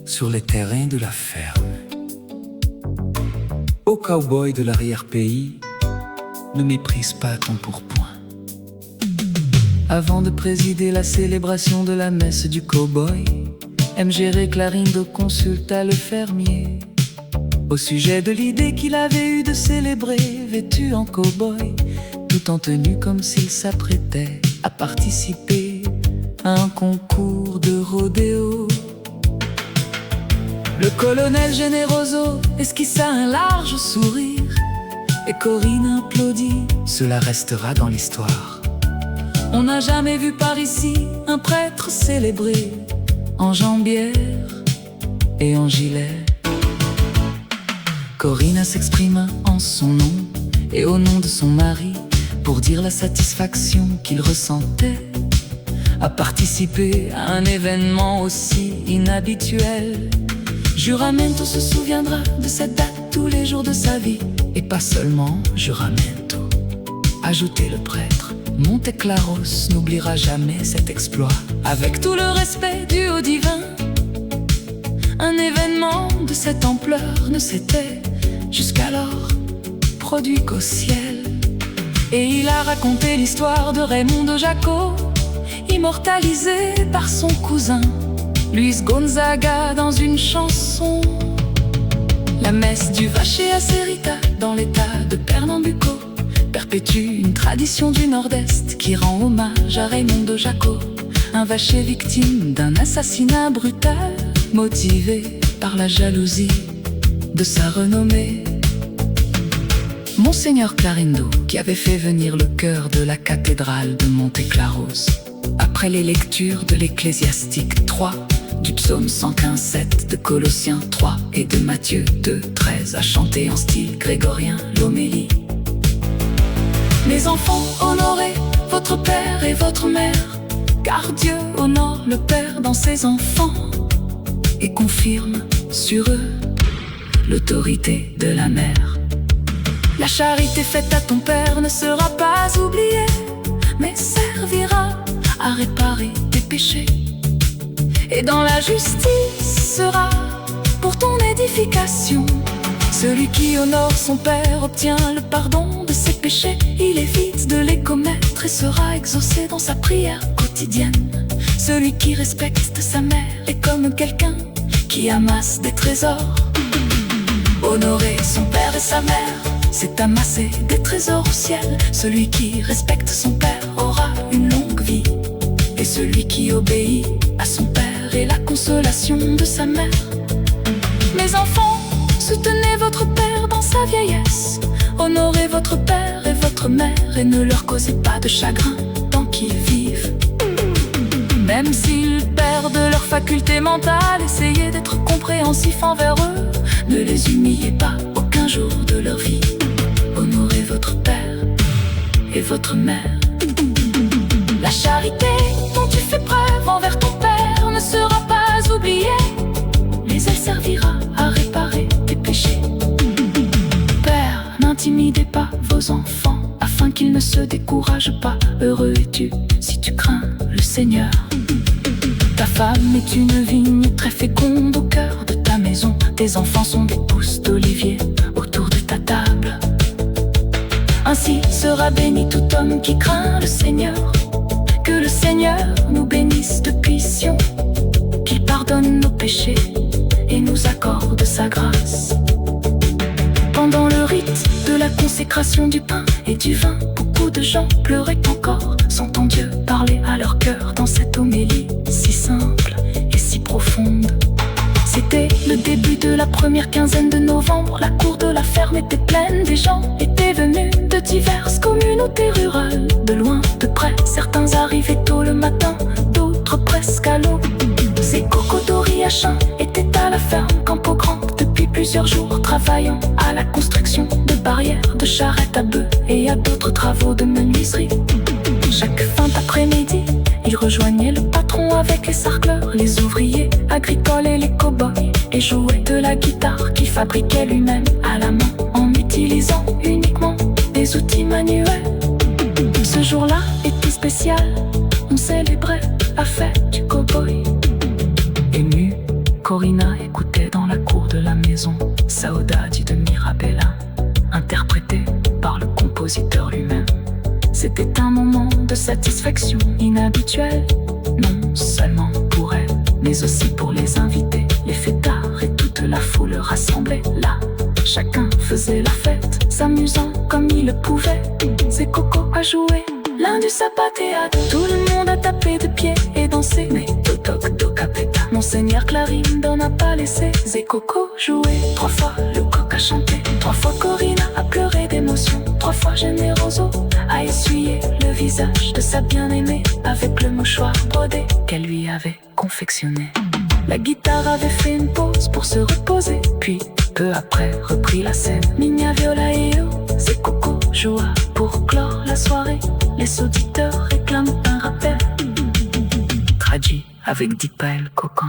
sur les terrains de la ferme. Ô cow-boy de l'arrière-pays, ne méprise pas ton pourpoint. Avant de présider la célébration de la messe du cow-boy, MG Clarindo consulta le fermier au sujet de l'idée qu'il avait eue de célébrer vêtu en cow-boy, tout en tenue comme s'il s'apprêtait à participer à un concours de rodéo. Le colonel Generoso esquissa un large sourire et Corinne applaudit. Cela restera dans l'histoire. On n'a jamais vu par ici un prêtre célébré en jambière et en gilet. Corinne s'exprima en son nom et au nom de son mari pour dire la satisfaction qu'il ressentait à participer à un événement aussi inhabituel. Juramento se souviendra de cette date tous les jours de sa vie. Et pas seulement Juramento, ajoutait le prêtre. Monteclaros n'oubliera jamais cet exploit. Avec tout le respect dû au divin, un événement de cette ampleur ne s'était jusqu'alors produit qu'au ciel. Et il a raconté l'histoire de Raymond de Jaco, immortalisée par son cousin Luis Gonzaga dans une chanson. La messe du Vacher à Cerita dans l'état de Pernambuco perpétue une tradition du Nord-Est qui rend hommage à Raymond de Jaco, un vacher victime d'un assassinat brutal, motivé par la jalousie de sa renommée. Monseigneur Clarindo, qui avait fait venir le chœur de la cathédrale de Monteclaros, après les lectures de l'Ecclésiastique 3, du psaume 115:7, de Colossiens 3 et de Matthieu 2:13, a chanté en style grégorien l'homélie. Mes enfants, honorez votre père et votre mère, car Dieu honore le père dans ses enfants et confirme sur eux l'autorité de la mère. La charité faite à ton père ne sera pas oubliée, mais servira à réparer tes péchés. Et dans la justice sera pour ton édification. Celui qui honore son père obtient le pardon de ses péchés. Il évite de les commettre et sera exaucé dans sa prière quotidienne. Celui qui respecte sa mère est comme quelqu'un qui amasse des trésors. Honorer son père et sa mère, c'est amasser des trésors au ciel. Celui qui respecte son père aura une longue vie, et celui qui obéit à son père est la consolation de sa mère. Mes enfants, soutenez votre père dans sa vieillesse. Honorez votre père et votre mère et ne leur causez pas de chagrin tant qu'ils vivent. Même s'ils perdent leur faculté mentale, essayez d'être compréhensif envers eux. Ne les humiliez pas aucun jour de leur vie. Honorez votre père et votre mère. La charité dont tu fais preuve envers ton père ne sera pas oubliée, mais elle servira à réparer tes péchés. Père, n'intimidez pas vos enfants afin qu'ils ne se découragent pas. Heureux es-tu si tu crains le Seigneur. Ta femme est une vigne très féconde au cœur de ta maison. Tes enfants sont des pousses d'olivier autour de ta table. Ainsi sera béni tout homme qui craint le Seigneur. Que le Seigneur nous bénisse depuis Sion, qu'il pardonne nos péchés et nous accorde sa grâce. Pendant le rite de la consécration du pain et du vin, beaucoup de gens pleuraient encore, sentant Dieu parler à leur cœur dans cette homélie si simple et si profonde. C'était le début de la première quinzaine de novembre. La cour de la ferme était pleine, des gens étaient venus de diverses communautés rurales. De loin, de près, certains arrivaient tôt le matin, d'autres presque à l'aube. Ces cocodoriachins étaient à la ferme Campo Grand depuis plusieurs jours, travaillant à la construction de barrières, de charrettes à bœufs et à d'autres travaux de menuiserie. Chaque fin d'après-midi, ils rejoignaient le patron avec les sarcleurs, les ouvriers agricoles et les cow-boys, et jouaient de la guitare qu'il fabriquait lui-même à la main en utilisant uniquement des outils manuels. Ce jour-là était spécial, on célébrait la fête du cow-boy. Ému, Corina écoutait dans la cour de la maison Saudade de Mirabella, interprétée par le compositeur lui-même. C'était un moment de satisfaction inhabituel, non seulement pour elle, mais aussi pour les invités, les fêtards et toute la foule rassemblée là. Chacun faisait la fête, s'amusant comme il le pouvait. C'est Coco a joué l'un du sapateado. Tout le monde a tapé de pied et dansé. Mais toc do capeta, Monseigneur Clarine n'a pas laissé. C'est Coco joué 3 fois, le coq a chanté 3 fois, Corina a pleuré d'émotion 3 fois, Generoso a essuyé le visage de sa bien-aimée avec le mouchoir brodé qu'elle lui avait confectionné. La guitare avait fait une pause pour se reposer, puis peu après reprit la scène. Nina Viola et yo, c'est Coco joua pour clore la soirée. Les auditeurs réclament un rappel. Traduit avec Dipa El Cocan.